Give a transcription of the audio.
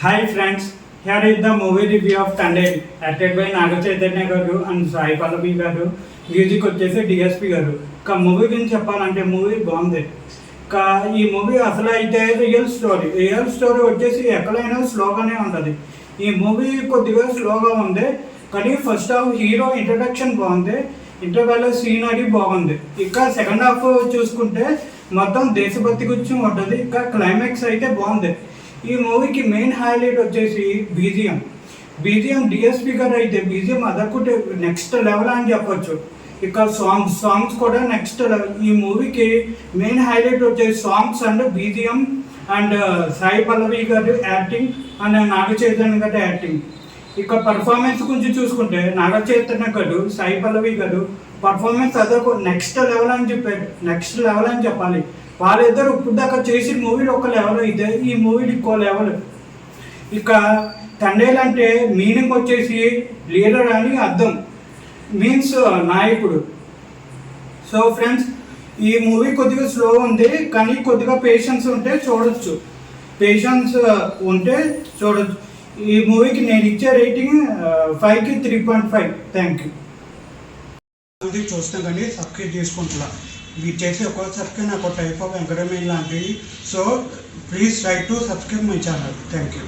Hi friends, here is the movie review of Tandem, acted by Naga Chaitanya garu and Sai Pallavi garu, music వచ్చేసి DSP గారు. ఇక movie గురించి చెప్పాలంటే movie బాగుంది. ఇక ఈ మూవీ అసలు అయితే రియల్ స్టోరీ వచ్చేసి ఎక్కడైనా స్లోగానే ఉంటుంది. ఈ మూవీ కొద్దిగా స్లోగా ఉంది, కానీ ఫస్ట్ హాఫ్ హీరో ఇంట్రడక్షన్ బాగుంది, ఇంటర్వెల్ సీనరీ బాగుంది. ఇక సెకండ్ హాఫ్ చూసుకుంటే మొత్తం దేశభక్తి గురించి ఉంటుంది. ఇక క్లైమాక్స్ అయితే బాగుంది. ఈ మూవీకి మెయిన్ హైలైట్ వచ్చేసి బీజిఎం డిఎస్పి గారు అయితే బీజిఎం అదొకటి నెక్స్ట్ లెవెల్ అని చెప్పొచ్చు. ఇక సాంగ్స్ కూడా నెక్స్ట్ లెవెల్. ఈ మూవీకి మెయిన్ హైలైట్ వచ్చేసి songs and BGM and Sai Pallavi గారు యాక్టింగ్ అండ్ నాగ చైతన్య గారు యాక్టింగ్. ఇక పర్ఫార్మెన్స్ గురించి చూసుకుంటే నాగ చైతన్య గారు సాయి పల్లవి గారు పర్ఫార్మెన్స్ అదొక నెక్స్ట్ లెవెల్ అని చెప్పాలి. వాళ్ళిద్దరు ఇప్పుడు దాకా చేసిన మూవీలు ఒక లెవెల్ అయితే ఈ మూవీలు ఇంకో లెవెల్. ఇక తండేల్ అంటే మీనింగ్ వచ్చేసి లీడర్ అని అర్థం, మీన్స్ నాయకుడు. సో ఫ్రెండ్స్, ఈ మూవీ కొద్దిగా స్లో ఉంది, కానీ కొద్దిగా పేషెన్స్ ఉంటే చూడొచ్చు. ఈ మూవీకి నేను ఇచ్చే రేటింగ్ 5కి 3.5. Thank you. చూస్తాం కానీ సబ్స్క్రైబ్ చేసుకుంటున్నా. మీరు చేసి ఒక సబ్స్క్రైబ్ నాకు టైప్ ఆఫ్ ఎంకరేజ్మెంట్ లాంటివి. So please try to subscribe my channel. Thank you.